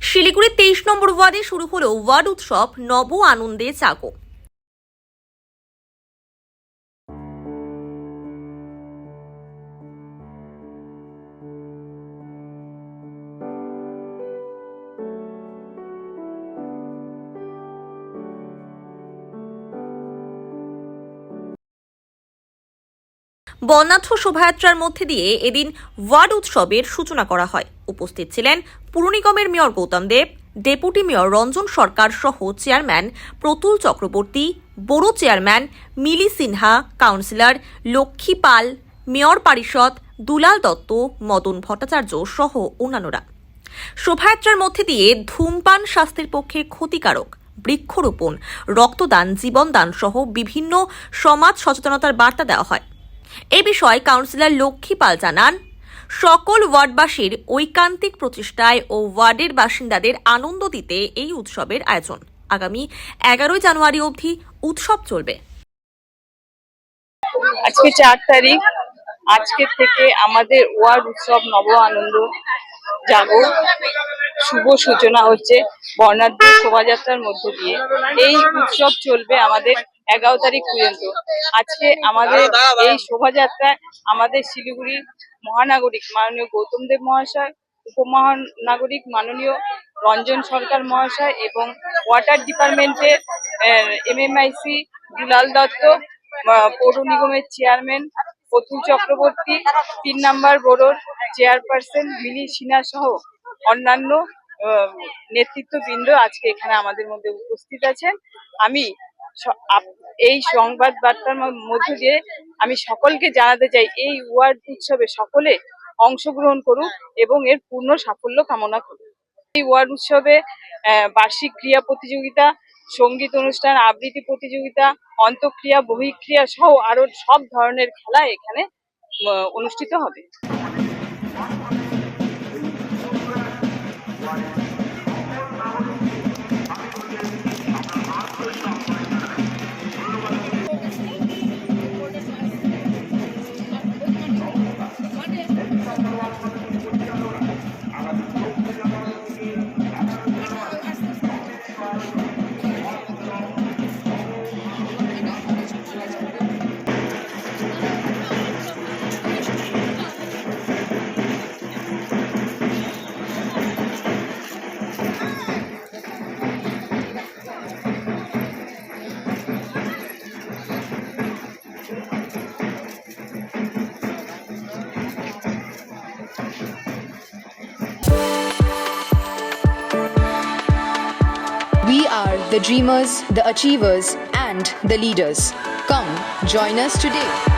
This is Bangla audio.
শিলিগুড়ির 23 নম্বর ওয়ার্ডে শুরু হলো ওয়ার্ড উৎসব নব আনন্দে জাগো। বর্ণাঢ্য শোভাযাত্রার মধ্যে দিয়ে এদিন ওয়ার্ড উৎসবের সূচনা করা হয়। উপস্থিত ছিলেন পুর নিগমের মেয়র গৌতম দেব, ডেপুটি মেয়র রঞ্জন সরকার সহ চেয়ারম্যান প্রতুল চক্রবর্তী, বড় চেয়ারম্যান মিলি সিনহা, কাউন্সিলর লক্ষ্মী পাল, মেয়র পরিষদ দুলাল দত্ত, মদন ভট্টাচার্য সহ অন্যান্যরা। শোভাযাত্রার মধ্যে দিয়ে ধূমপান স্বাস্থ্যের পক্ষে ক্ষতিকারক, বৃক্ষরোপণ, রক্তদান, জীবনদান সহ বিভিন্ন সমাজ সচেতনতার বার্তা দেওয়া হয়। এ বিষয়ে কাউন্সিলর লক্ষ্মী পাল জানান, সকল ওয়ার্ডবাসীর ঐকান্তিক প্রচেষ্টায় ও ওয়ার্ডের বাসিন্দাদের আনন্দ দিতে এই উৎসবের আয়োজন। আগামী 11 জানুয়ারি অবধি উৎসব চলবে। আজকে 4 তারিখ, আজকে থেকে আমাদের ওয়ার্ড উৎসব নব আনন্দ জাগো শুভ সূচনা হচ্ছে বর্ণাঢ্য শোভাযাত্রার মধ্যে দিয়ে। এই উৎসব চলবে আমাদের 11 তারিখ পর্যন্ত। আজকে আমাদের এই শোভাযাত্রায় আমাদের শিলিগুড়ির মহানাগরিক মাননীয় গৌতম দেব মহাশয়, উপমহানাগরিক মাননীয় রঞ্জন সরকার মহাশয় এবং ওয়াটার ডিপার্টমেন্টের MMIC দুলাল দত্ত, পৌর নিগমের চেয়ারম্যান প্রতুল চক্রবর্তী, 3 নম্বর বোর্ডের চেয়ারপারসন মিলি সিনহা সহ অন্যান্য নেতৃত্ববৃন্দ আজকে এখানে আমাদের মধ্যে উপস্থিত আছেন। আমি এই সংবাদ বার্তার মধ্য দিয়ে আমি সকলকে জানাতে চাই, এই ওয়ার্ড উৎসবে সকলে অংশগ্রহণ করুক এবং এর পূর্ণ সাফল্য কামনা করুক। এই ওয়ার্ড উৎসবে বার্ষিক ক্রীড়া প্রতিযোগিতা, সঙ্গীত অনুষ্ঠান, আবৃত্তি প্রতিযোগিতা, অন্তঃক্রিয়া, বহিঃক্রিয়া সহ আরো সব ধরনের খেলা এখানে অনুষ্ঠিত হবে। We are the dreamers, the achievers, and the leaders. Come, join us today.